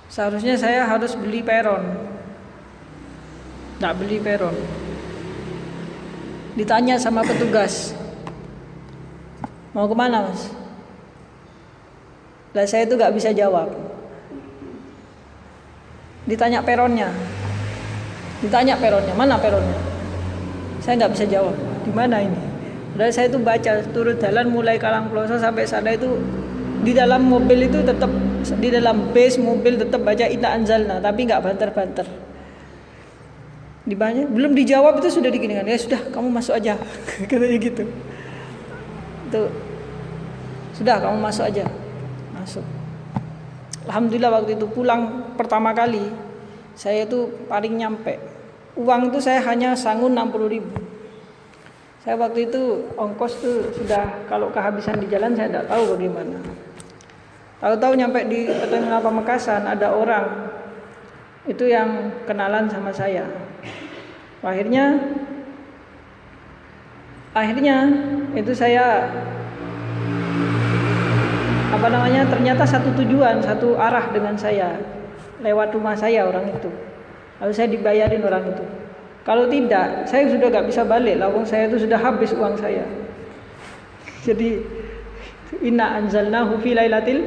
Seharusnya saya harus beli peron. Nggak beli peron. Ditanya sama petugas, mau kemana mas? Lah saya itu nggak bisa jawab. Ditanya peronnya, mana peronnya? Saya nggak bisa jawab. Di mana ini? Padahal saya itu baca turun jalan mulai Karangploso sampai sana itu di dalam mobil itu tetap, di dalam base mobil tetap baca inna anzalna, tapi nggak banter-banter. Belum dijawab itu sudah diginikan, ya sudah kamu masuk aja katanya gitu. Itu sudah kamu masuk aja. Masuk. Alhamdulillah waktu itu pulang pertama kali saya itu paling nyampe. Uang itu saya hanya sanggup 60.000. Saya waktu itu ongkos tuh sudah, kalau kehabisan di jalan saya tidak tahu bagaimana. Tahu-tahu nyampe di Tengah Pamekasan ada orang itu yang kenalan sama saya. Akhirnya itu saya ternyata satu tujuan, satu arah dengan saya, lewat rumah saya orang itu. Lalu saya dibayarin orang itu. Kalau tidak, saya sudah gak bisa balik. Lawang saya itu sudah habis uang saya. Jadi inna anzalnahu fi lailatil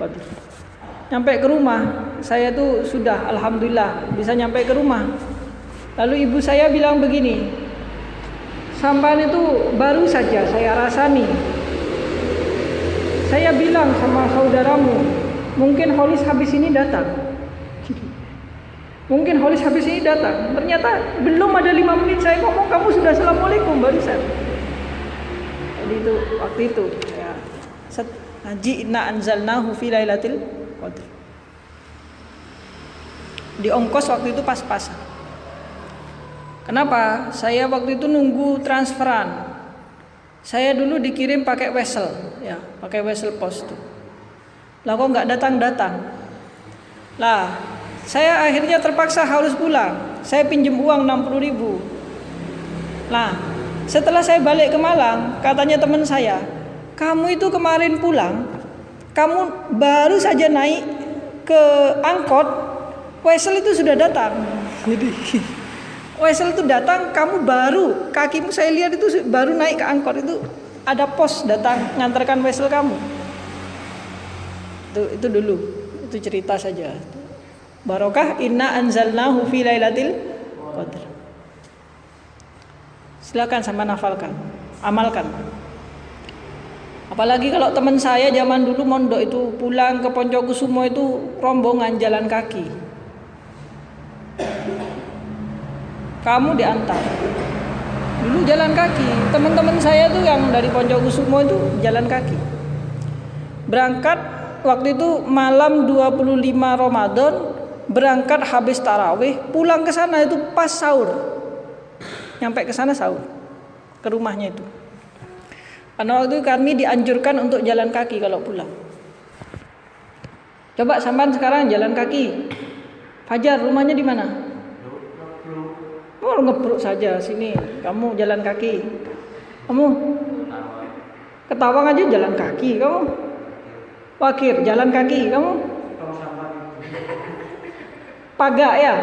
qadr. Nyampe ke rumah, saya tuh sudah alhamdulillah bisa nyampe ke rumah. Lalu ibu saya bilang begini, sampan itu baru saja saya rasani. Saya bilang sama saudaramu, mungkin Holis habis ini datang. Ternyata belum ada 5 menit saya ngomong, kamu sudah assalamualaikum barusan. Jadi itu waktu itu ya, ngaji inna anzalnahu fi lailatil qadr. Di ongkos waktu itu pas-pasan. Kenapa? Saya waktu itu nunggu transferan. Saya dulu dikirim pakai wesel, ya, pakai wesel pos tuh. Lah kok nggak datang-datang? Lah, saya akhirnya terpaksa harus pulang. Saya pinjam uang 60.000. Nah, setelah saya balik ke Malang, katanya teman saya, kamu itu kemarin pulang, kamu baru saja naik ke angkot, wesel itu sudah datang. Jadi wesel itu datang, kamu baru, kakimu saya lihat itu baru naik ke angkot, itu ada pos datang ngantarkan wesel kamu. Itu dulu, itu cerita saja. Barokah inna anzalnahu fi lailatil qadr. Silakan sama nafalkan, amalkan. Apalagi kalau teman saya zaman dulu mondok itu pulang ke Poncokusumo itu rombongan jalan kaki. Kamu diantar. Dulu jalan kaki. Teman-teman saya tuh yang dari Poncokusumo itu jalan kaki. Berangkat waktu itu malam 25 Ramadan, berangkat habis tarawih, pulang ke sana itu pas sahur. Nyampe ke sana sahur. Ke rumahnya itu. Karena waktu itu kami dianjurkan untuk jalan kaki kalau pulang. Coba sampean sekarang jalan kaki. Fajar rumahnya di mana? Oh, ngebruk saja sini. Kamu jalan kaki. Kamu Ketawang aja jalan kaki kamu. Wakir jalan kaki kamu. Paga ya.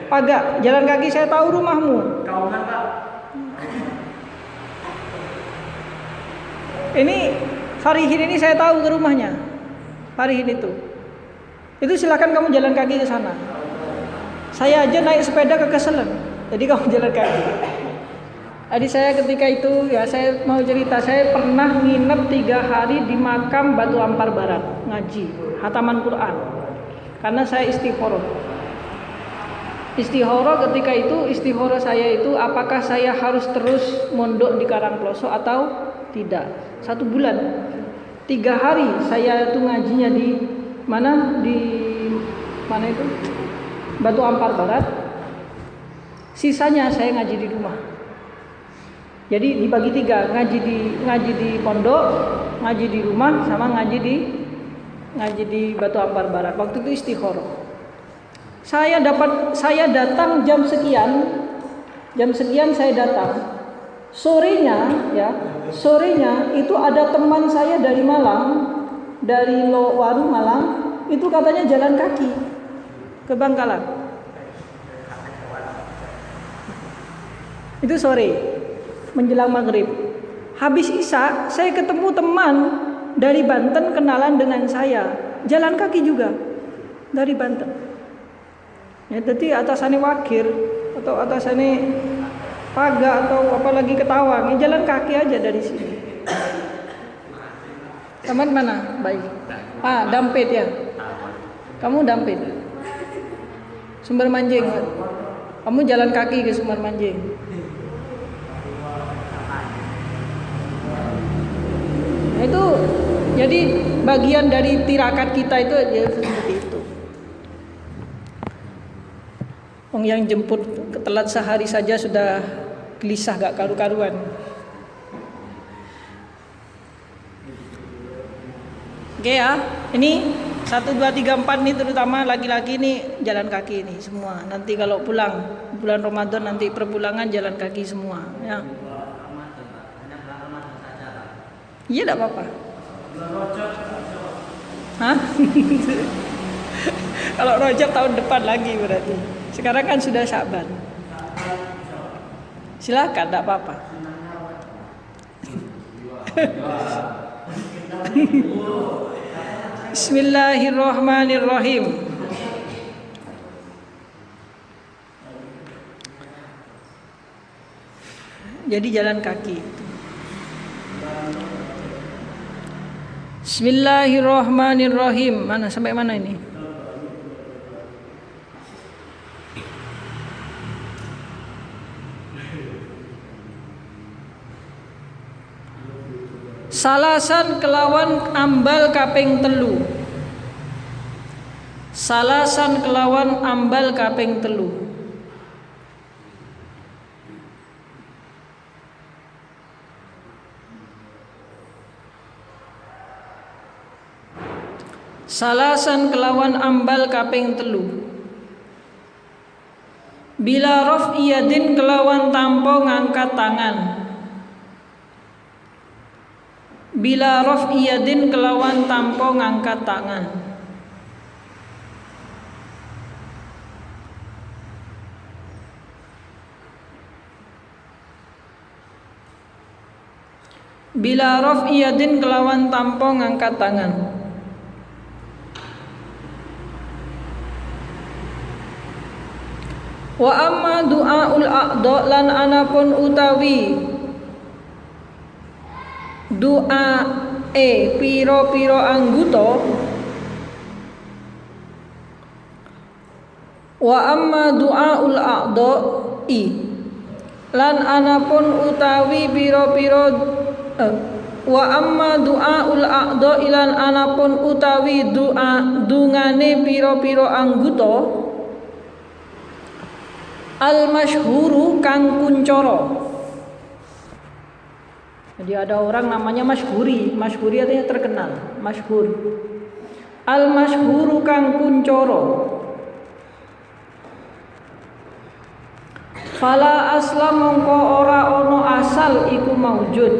Paga jalan kaki, saya tahu rumahmu. Kauman Pak. Ini Farihin ini saya tahu ke rumahnya. Farihin itu silakan kamu jalan kaki ke sana. Saya aja naik sepeda kekeselen. Jadi kamu jalan kaki. Adik saya ketika itu ya, saya mau cerita, saya pernah nginep 3 hari di makam Batu Ampar Barat ngaji hataman Quran. Karena saya istikharah. Istikharah ketika itu, istikharah saya itu apakah saya harus terus mondok di Karangploso atau tidak. 1 bulan 3 hari saya itu ngajinya di mana itu Batu Ampar Barat. Sisanya saya ngaji di rumah. Jadi dibagi 3, ngaji di pondok, ngaji di rumah, sama ngaji di Batu Ampar Barat. Waktu itu istikharah. Saya datang jam sekian saya datang. Sorenya itu ada teman saya dari Malang, dari Lowaru Malang, itu katanya jalan kaki ke Bangkalan. Itu sore menjelang maghrib. Habis isya saya ketemu teman dari Banten kenalan dengan saya, jalan kaki juga dari Banten. Ya, jadi atasannya Wakir atau atasannya Paga atau apalagi Ketawang, ya jalan kaki aja dari sini. Taman mana? Baik. Dampit ya. Kamu Dampit. Sumber Manjing. Kamu jalan kaki ke Sumber Manjing. Nah, itu jadi bagian dari tirakat kita itu ya seperti itu. Orang yang jemput telat sehari saja sudah gelisah gak karu-karuan. Oke ya, ini 1, 2, 3, 4 nih terutama laki-laki nih jalan kaki nih semua. Nanti kalau pulang bulan Ramadan nanti perpulangan jalan kaki semua ya. Iya enggak apa-apa. Hah? Kalau Rajab tahun depan lagi berarti. Sekarang kan sudah Sya'ban. Silakan, enggak apa-apa. Bismillahirrahmanirrahim. Jadi jalan kaki. Bismillahirrahmanirrahim. Mana sampai mana ini? Salasan kelawan ambal kaping telu. Salasan kelawan ambal kaping telu. Salasan kelawan ambal kaping telu. Bila raf'i yadin kelawan tanpa ngangkat tangan. Bila raf'i yadin kelawan tanpa ngangkat tangan. Bila raf'i yadin kelawan tanpa ngangkat tangan. Wa amma du'aul a'dha lan anapun utawi doa piro-piro anggota. Wa amma du'aul a'dha lan anapun utawi piro-piro wa amma du'aul a'dha lan anapun utawi dungane piro-piro anggota al masyhuru kang kuncara. Jadi ada orang namanya masyhuri. Masyhuri artinya terkenal, masyhur. Al masyhuru kang kuncara. Fala asla mongko ora ono asal iku maujud.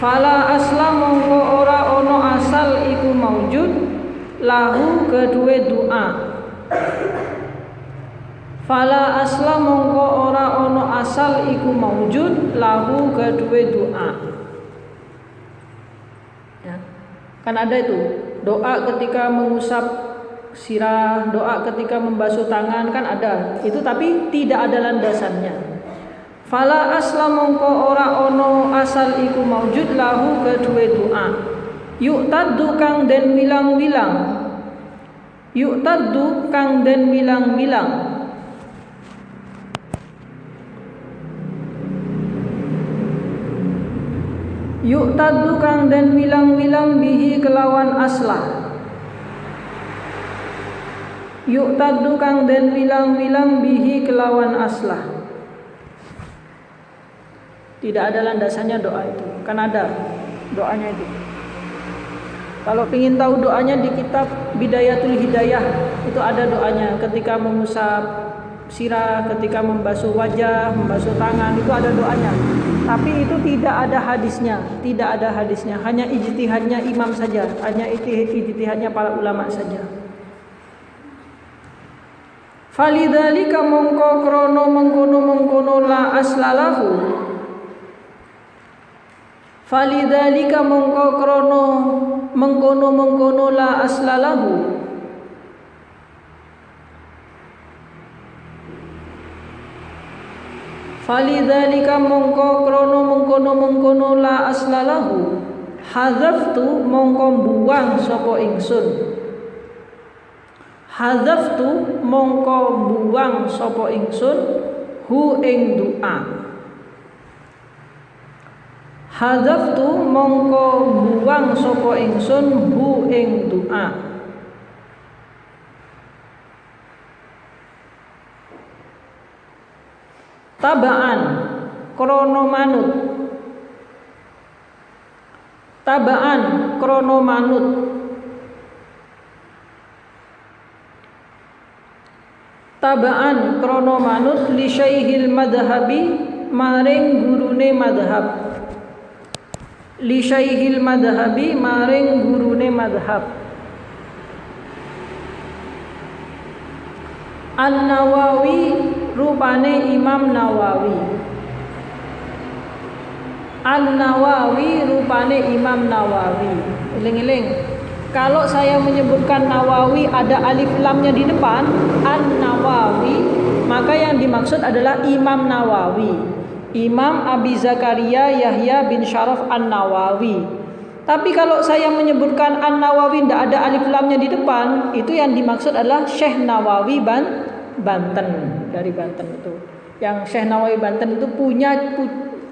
Fala asla mongko ora ono asal iku maujud lahu kedue doa. Fala asla mongko ora ono asal iku maujud lahu kedue doa. Ya. Kan ada itu doa ketika mengusap sirah, doa ketika membasuh tangan kan ada. Itu tapi tidak ada landasannya. Fala asla mongko ora ono asal iku maujud lahu kedue doa. Yu'taddu kang den wilang-wilang. Yu'taddu kang den wilang-wilang. Yu'taddu kang den wilang-wilang bihi kelawan aslah. Yu'taddu kang den wilang-wilang bihi kelawan aslah. Tidak ada landasannya doa itu. Kan ada doanya itu. Kalau ingin tahu doanya di kitab Bidayatul Hidayah itu ada doanya ketika mengusap sirah, ketika membasuh wajah, membasuh tangan, itu ada doanya. Tapi itu tidak ada hadisnya, hanya ijtihadnya imam saja, hanya ijtihadnya para ulama saja. Falidzalika mongko krono mengkono la aslalahu. Falidzalika mongko krono mengkono la aslalahu. Falidzalika mongko krono mengkono la aslalahu. Hadzaftu mongko buang sapa ingsun. Hadzaftu mongko buang sapa ingsun hu ing doa. Hadzaftu mongko buang sapa ingsun hu ing doa. Tabaan krono manut. Tabaan krono manut. Tabaan krono manut li syaihil madhabi maring gurune madhab. Li syaihil madhabi maring gurune madhab. An-Nawawi rupane Imam Nawawi. An-Nawawi rupane Imam Nawawi. Eling-eling. Kalau saya menyebutkan Nawawi ada alif lamnya di depan, An-Nawawi, maka yang dimaksud adalah Imam Nawawi. Imam Abi Zakaria Yahya bin Syaraf An-Nawawi. Tapi kalau saya menyebutkan An-Nawawi tidak ada alif lamnya di depan, itu yang dimaksud adalah Syekh Nawawi Banten, dari Banten itu. Yang Syekh Nawawi Banten itu punya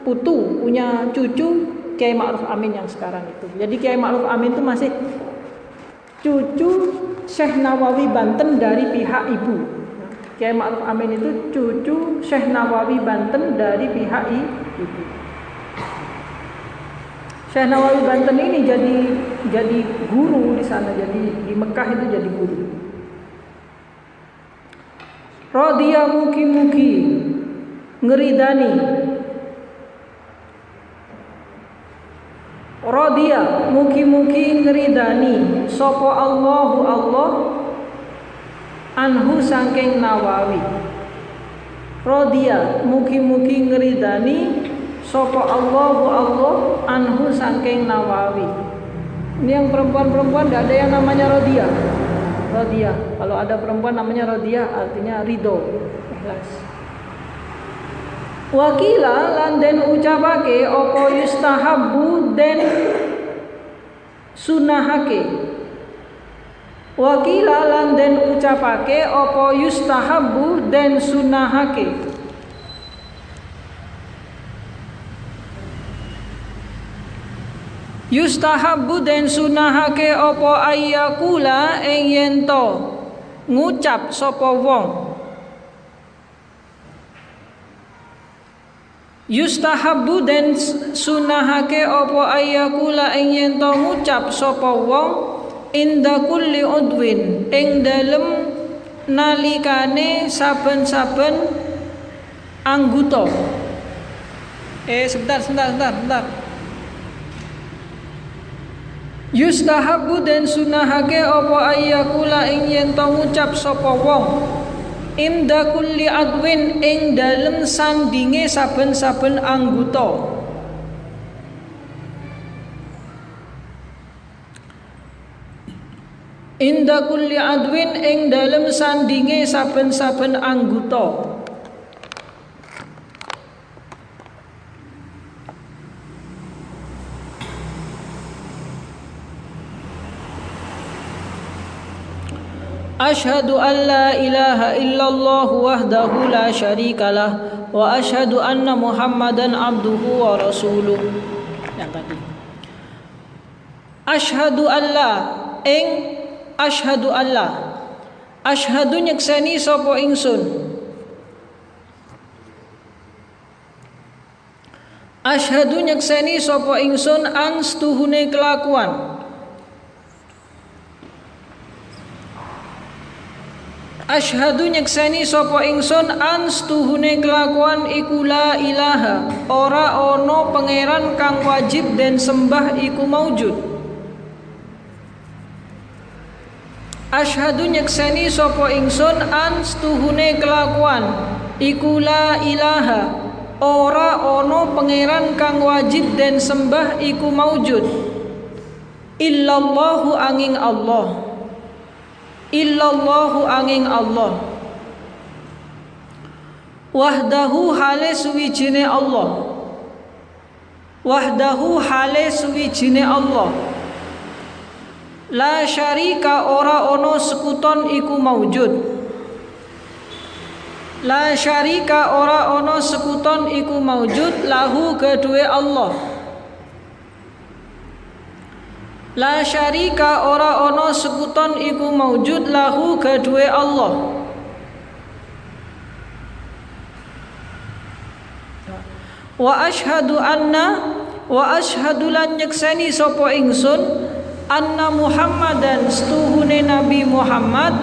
cucu Kiai Ma'ruf Amin yang sekarang itu. Jadi Kiai Ma'ruf Amin itu masih cucu Syekh Nawawi Banten dari pihak ibu. Kiai Ma'ruf Amin itu cucu Syekh Nawawi Banten dari pihak ibu. Syekh Nawawi Banten ini jadi guru di sana, jadi di Mekah itu jadi guru. Radiya mugi-mugi ngeridani. Radiya mugi-mugi ngeridani sapa Allahu Allah anhu saking Nawawi. Radiya mugi-mugi ngeridani sapa Allahu Allah anhu saking Nawawi. Ini yang perempuan-perempuan tidak ada yang namanya Rodiah. Rodiah. Kalau ada perempuan namanya Rodiah artinya ridho, ikhlas. Wakila lan den ucapake apa yustahabbu den sunahake. Wakila lan den ucapake apa yustahabbu den sunahake. Yustahabbu den sunahake apa ayyakula ing yento ngucap sapa wong. Yustahabbu den sunahake apa ayyakula ing yento ngucap sapa wong inda kulli udwin ing dalem nalikane saben-saben anggota. Sebentar. Yustahabbu den sunahake apa ayyakula ing yen to ngucap sapa wong inda kulli adwin ing dalem sandinge saben-saben anggota. Inda kulli adwin ing dalem sandinge saben-saben anggota. Asyhadu an la ilaha illallah wahdahu la syarikalah wa asyhadu anna Muhammadan abduhu wa rasuluh. Yang tadi. Asyhadu Allah ing asyhadu Allah. Asyhadu nyekseni sapa ingsun. Asyhadu nyekseni sapa ingsun an stuhune kelakuan. Asyhadu nyekseni sapa ingsun anstuhune kelakuan iku la ilaha, ora ana pangeran kang wajib den sembah iku maujud. Asyhadu nyekseni sapa ingsun anstuhune kelakuan iku la ilaha, ora ana pangeran kang wajib den sembah iku maujud. Illallahu angin Allah. Illallahu angin Allah. Wahdahu hale suwijine Allah. Wahdahu hale suwijine Allah. La syarika ora ono sekuton iku maujud. La syarika ora ono sekuton iku maujud lahu kedue Allah. La syarika ora ono sekuton iku maujud lahu kedue Allah. Wa ashhadu lan nyekseni sapa ingsun anna Muhammadan setuhune Nabi Muhammad.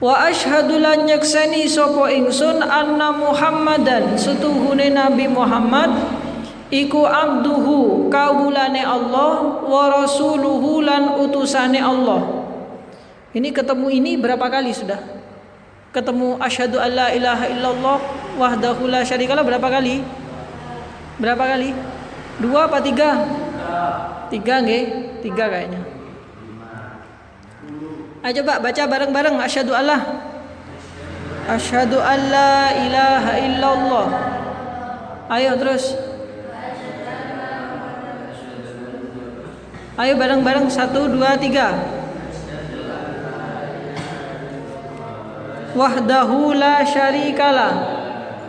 Wa ashhadu lan nyekseni sapa ingsun anna Muhammadan setuhune Nabi Muhammad iku abduhu kawulane Allah wa rasuluhu lan utusane Allah. Ini ketemu ini berapa kali sudah? Ketemu asyhadu alla ilaha illallah wahdahu la syarikalah berapa kali? Berapa kali? 2 apa 3? 3 nggih? 3 kayaknya. Ayo coba baca bareng-bareng asyhadu alla ilaha illallah. Ayo terus. Ayo bareng-bareng 1, 2, 3. Wahdahu la syarikalah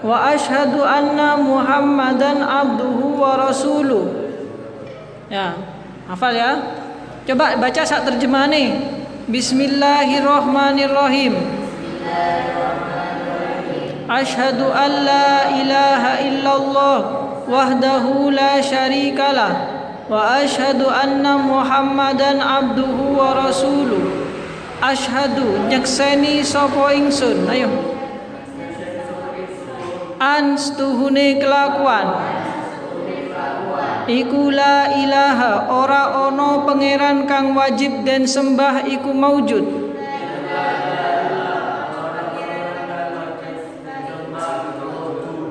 wa asyhadu anna Muhammadan abduhu wa rasuluh. Ya, hafal ya. Coba baca sak terjemahane. Bismillahirrahmanirrahim. Asyhadu an la ilaha illallah wahdahu la syarikalah wa asyhadu anna Muhammadan abduhu wa rasuluh. Asyhadu nyekseni sapa ingsun. Ayo. Anstuhune kelakuan iku la ilaha ora ana pangeran kang wajib den sembah iku maujud.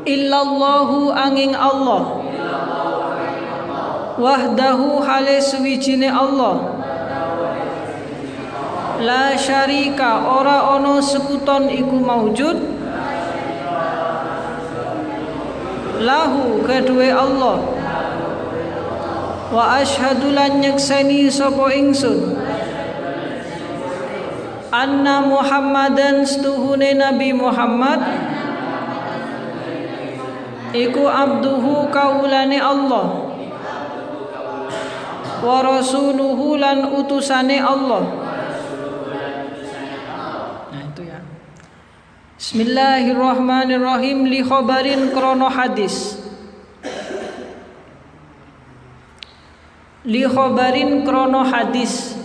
Illallahu angin Allah. Wahdahu hale suwijine Allah. La syarika ora ono sekuton iku maujud. Lahu kedue Allah. Wa asyhadu lan nyekseni sapa ingsun anna Muhammadan setuhune Nabi Muhammad iku abduhu kawulane Allah wa rasuluhu lan utusane Allah. Nah itu ya. Bismillahirrahmanirrahim. Li khabarin krono hadis. Li khabarin krono hadis.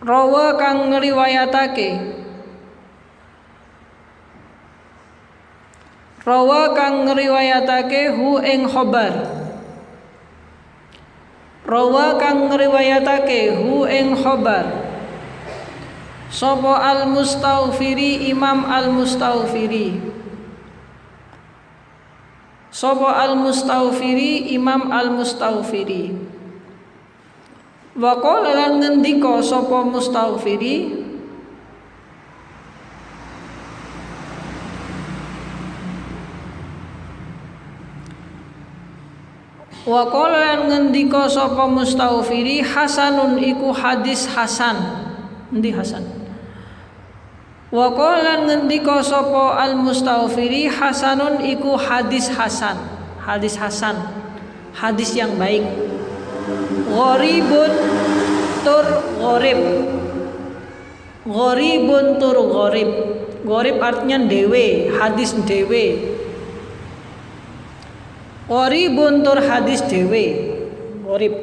Rawa kang ngriwayatake. Rawa kang ngriwayatake hu ing khabar. Rawa kang ngriwayatake hu ing khabar. Sapa al-Mustaghfiri Imam al-Mustaghfiri. Sapa al-Mustaghfiri Imam al-Mustaghfiri. Wa qala lan ngendika sapa Mustaghfiri wa qala lan ngendika sapa Mustaghfiri hasanun iku hadis hasan. Endi hasan? Wa qala lan ngendika sapa al-Mustaghfiri hasanun iku hadis hasan. Hadis hasan. Hadis yang baik. Gharibun tur gharib. Gharibun tur gharib. Gharib artinya dewe, hadis dewe. Gharibun tur hadis dewe. Gharib.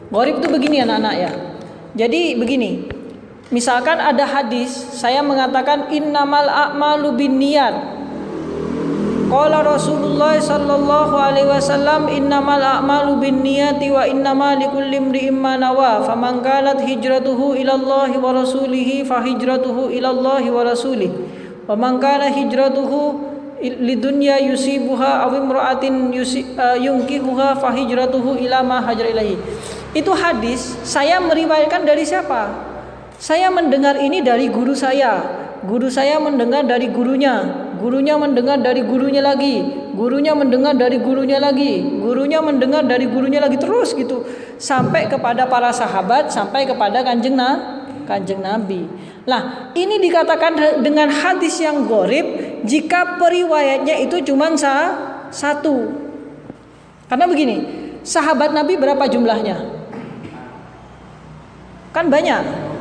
Gharib itu begini anak-anak ya. Jadi begini. Misalkan ada hadis, saya mengatakan innamal a'malu binniyat. Qala Rasulullah sallallahu alaihi wasallam innamal a'malu binniyati wa innamal likulli imri'in ma nawa. Faman kanat hijratuhu ila Allah wa rasulih fa hijratuhu ila Allah wa rasulih. Wa man kana hijratuhu lidunya yusibuha aw imra'atin yunkihuha fa hijratuhu ila ma hajara ilaihi. Itu hadis saya meriwayatkan dari siapa? Saya mendengar ini dari guru saya. Guru saya mendengar dari gurunya. Gurunya mendengar dari gurunya lagi. Gurunya mendengar dari gurunya lagi. Gurunya mendengar dari gurunya lagi, terus gitu sampai kepada para sahabat, sampai kepada kanjeng Nabi. Nah, ini dikatakan dengan hadis yang gharib jika periwayatnya itu cuma satu. Karena begini, sahabat Nabi berapa jumlahnya? Kan banyak.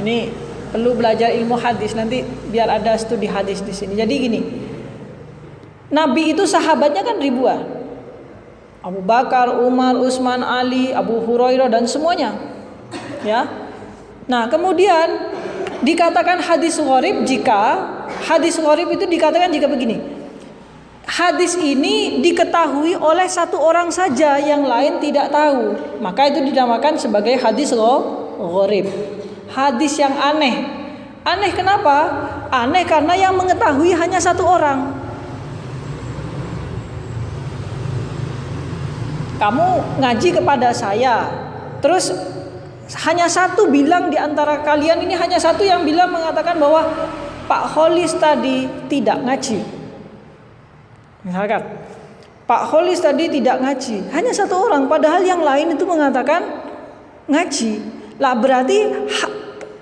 Ini perlu belajar ilmu hadis nanti biar ada studi hadis di sini. Jadi gini, Nabi itu sahabatnya kan ribuan. Abu Bakar, Umar, Utsman, Ali, Abu Hurairah dan semuanya. Ya. Nah, kemudian dikatakan hadis gharib jika hadis gharib itu dikatakan jika begini. Hadis ini diketahui oleh satu orang saja, yang lain tidak tahu. Maka itu dinamakan sebagai hadis gharib. Hadis yang aneh. Aneh kenapa? Aneh karena yang mengetahui hanya satu orang. Kamu ngaji kepada saya, terus hanya satu bilang di antara kalian ini, hanya satu yang bilang mengatakan bahwa Pak Kholis tadi tidak ngaji. Misalkan Pak Kholis tadi tidak ngaji, hanya satu orang, padahal yang lain itu mengatakan ngaji. Lah berarti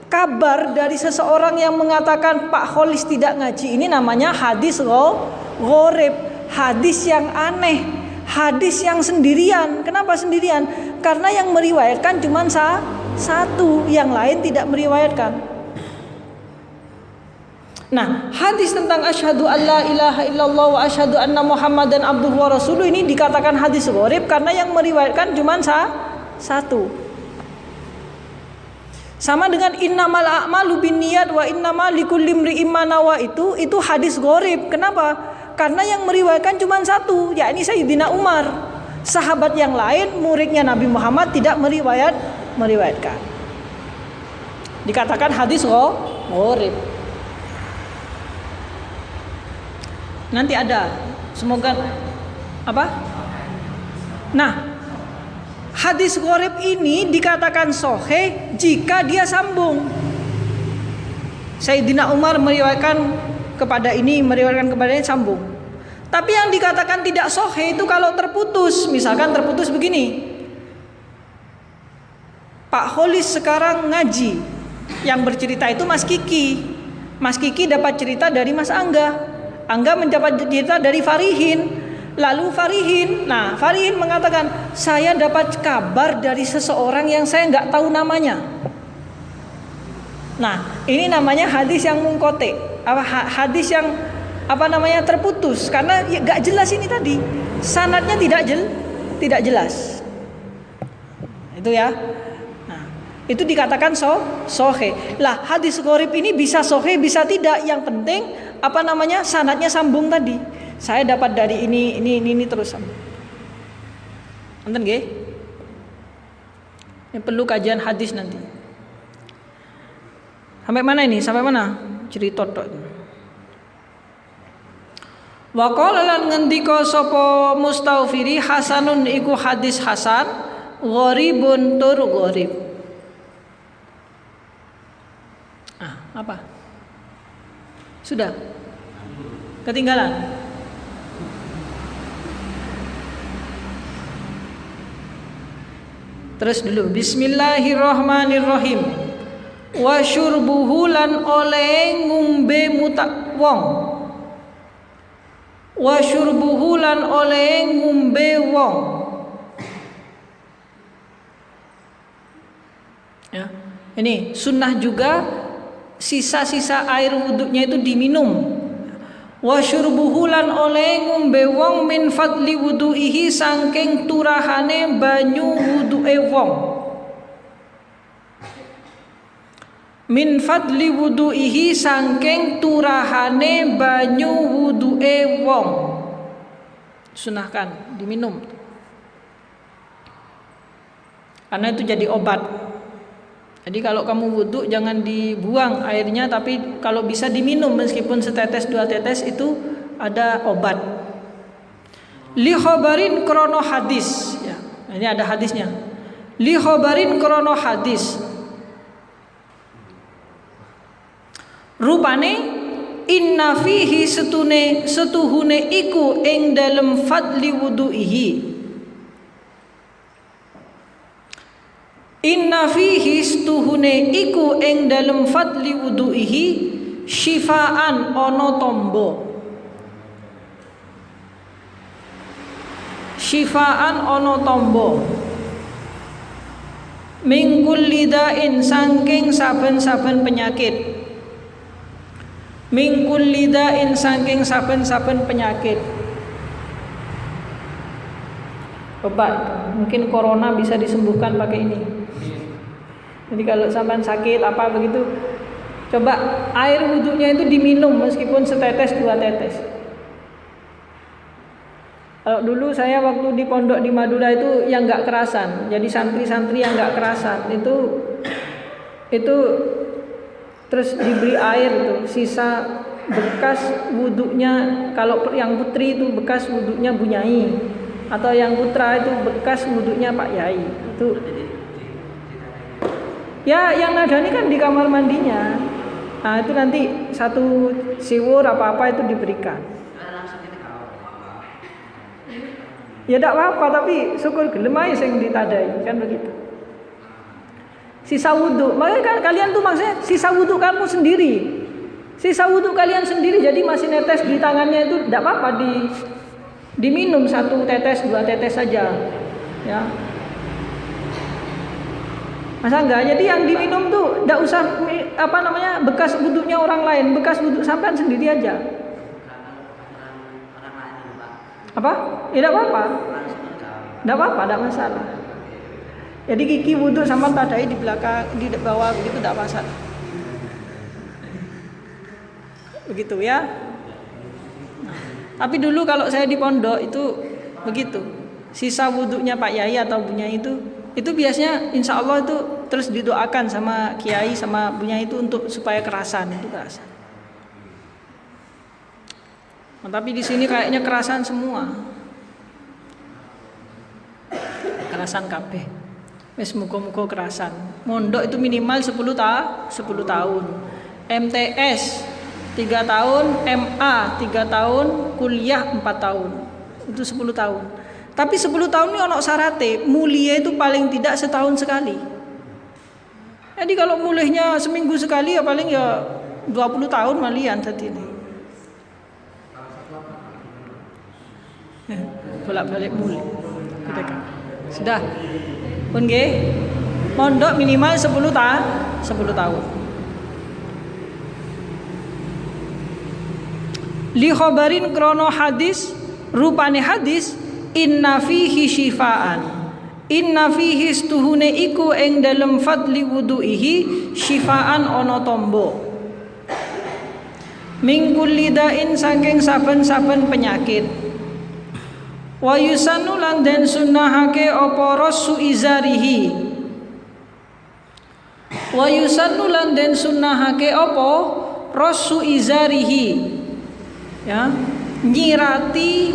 kabar dari seseorang yang mengatakan Pak Kholis tidak ngaji ini namanya hadis gharib, hadis yang aneh, hadis yang sendirian. Kenapa sendirian? Karena yang meriwayatkan cuma satu, yang lain tidak meriwayatkan. Nah, hadis tentang asyhadu alla ilaha illallah wa asyhadu anna muhammadan abduhu wa rasuluh ini dikatakan hadis gharib karena yang meriwayatkan cuma satu. Sama dengan innamal a'malu binniyat wa innamal likulli imri'in ma nawa, itu hadis gharib. Kenapa? Karena yang meriwayatkan cuma satu, yakni Sayyidina Umar. Sahabat yang lain, muridnya Nabi Muhammad tidak meriwayatkan. Dikatakan hadis gharib. Nanti ada, semoga apa? Nah, hadis gharib ini dikatakan sahih jika dia sambung. Sayyidina Umar meriwayatkan kepada ini, meriwayatkan kepada ini, sambung. Tapi yang dikatakan tidak sahih itu kalau terputus. Misalkan terputus begini. Pak Kholis sekarang ngaji. Yang bercerita itu Mas Kiki. Mas Kiki dapat cerita dari Mas Angga. Angga mendapat cerita dari Farihin. Lalu Farihin mengatakan, saya dapat kabar dari seseorang yang saya nggak tahu namanya. Nah, ini namanya hadis yang mungkote, hadis yang terputus, karena nggak jelas ini tadi, sanadnya tidak jelas. Itu ya. Nah, itu dikatakan sahih. Lah, hadis gharib ini bisa sahih, bisa tidak. Yang penting sanadnya sambung tadi. Saya dapat dari ini terus sambung. Nonton nggih? Ini perlu kajian hadis nanti. Sampai mana ini? Sampai mana? Cerita tok. Wa qala lan ngendika sapa Mustaufiri, hasanun iku hadis hasan, gharibun tur gharib. Apa? Sudah? Ketinggalan? Terus dulu, bismillahirrahmanirrahim. Wa syurbuhu lan oleh ngumbe mutak wong. Wa syurbuhu lan oleh ngumbe wong. Ya, ini sunnah juga sisa-sisa air wudhunya itu diminum. Wa syurbuhu lan oleh ngombe wong min fadli wudu'ihi saking turahane banyu wudu'e wong. Min fadli wudu'ihi saking turahane banyu wudu'e wong. Sunahkan diminum. Karena itu jadi obat. Jadi kalau kamu wudhu jangan dibuang airnya, tapi kalau bisa diminum meskipun setetes dua tetes itu ada obat. Li khobarin krono hadis. Ya, ini ada hadisnya. Li khobarin krono hadis. Rupane inna fihi setuhune iku ing dalem fadli wudu'ihi. Inna fihi setuhune iku ing dalem fadli wudu'ihi syifaan ono tombo. Syifaan ono tombo. Min kulli da'in saking saben-saben penyakit. Min kulli da'in saking saben-saben penyakit. Obat, mungkin corona bisa disembuhkan pakai ini. Jadi kalau sampean sakit apa begitu, coba air wudhunya itu diminum meskipun setetes dua tetes. Kalau dulu saya waktu di pondok di Madura itu yang nggak kerasan, jadi santri-santri yang nggak kerasan itu terus diberi air tuh, sisa bekas wudhunya. Kalau yang putri itu bekas wudhunya Bu Nyai, atau yang putra itu bekas wudhunya Pak Yai. Itu ya yang nadani kan di kamar mandinya. Nah itu nanti satu siwur apa-apa itu diberikan. Ya tidak apa-apa, tapi syukur gelem ae sing ditadai, kan begitu. Sisa wudhu, makanya kan kalian tuh maksudnya sisa wudhu kamu sendiri. Sisa wudhu kalian sendiri, jadi masih netes di tangannya itu tidak apa-apa, diminum satu tetes dua tetes saja. Ya. Masa enggak? Jadi yang diminum tuh enggak usah bekas wudhunya orang lain, bekas wudhu sampean sendiri aja. Apa? Ya enggak apa-apa. Enggak apa-apa, enggak masalah. Jadi Kiki wudhu sama tadai di belakang, di bawah begitu enggak masalah. Begitu ya. Nah, tapi dulu kalau saya di pondok itu begitu. Sisa wudhunya Pak Yai atau Bu Nyai itu biasanya insya Allah itu terus didoakan sama kiai sama bunya itu untuk supaya kerasan. Nah, tapi di sini kayaknya kerasan semua, kerasan kabeh. Wes muga-muga kerasan. Mondok itu minimal 10 tahun, MTS 3 tahun, MA 3 tahun, kuliah 4 tahun, itu 10 tahun. Tapi 10 tahun ini ono syaratnya, mulia itu paling tidak setahun sekali. Jadi kalau mulihnya seminggu sekali ya paling ya 20 tahun malian tadi ini. Bolak-balik mulih. Sudah. Pun nggih. Mondok minimal 10 tahun. Li khabarin krono hadis, rupane hadis inna fihi syifaan. Inna fihi stuhune iku ing dalem fadli wudu'ihi syifaan ono tombo. Min kulli da'in saking saben-saben penyakit. Wa yusannu lan den sunnahake apa rasu izarihi. Wa yusannu lan den sunnahake apa rasu izarihi. Ya, nyirati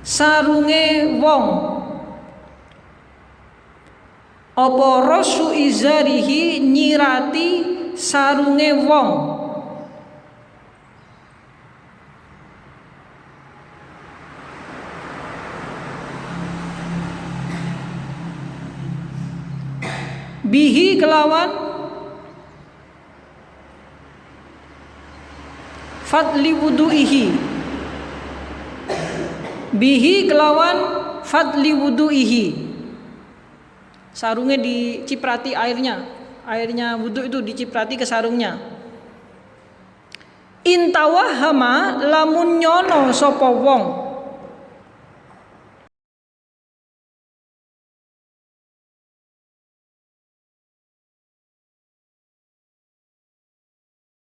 sarunge wong. Apa rasu izarihi nyirati sarunge wong. Bihi kelawan fadli wudu'ihi. Bihi kelawan fadli wudu'ihi. Sarungnya diciprati airnya. Airnya wudu itu diciprati ke sarungnya. Intawahama lamun nyono sapa wong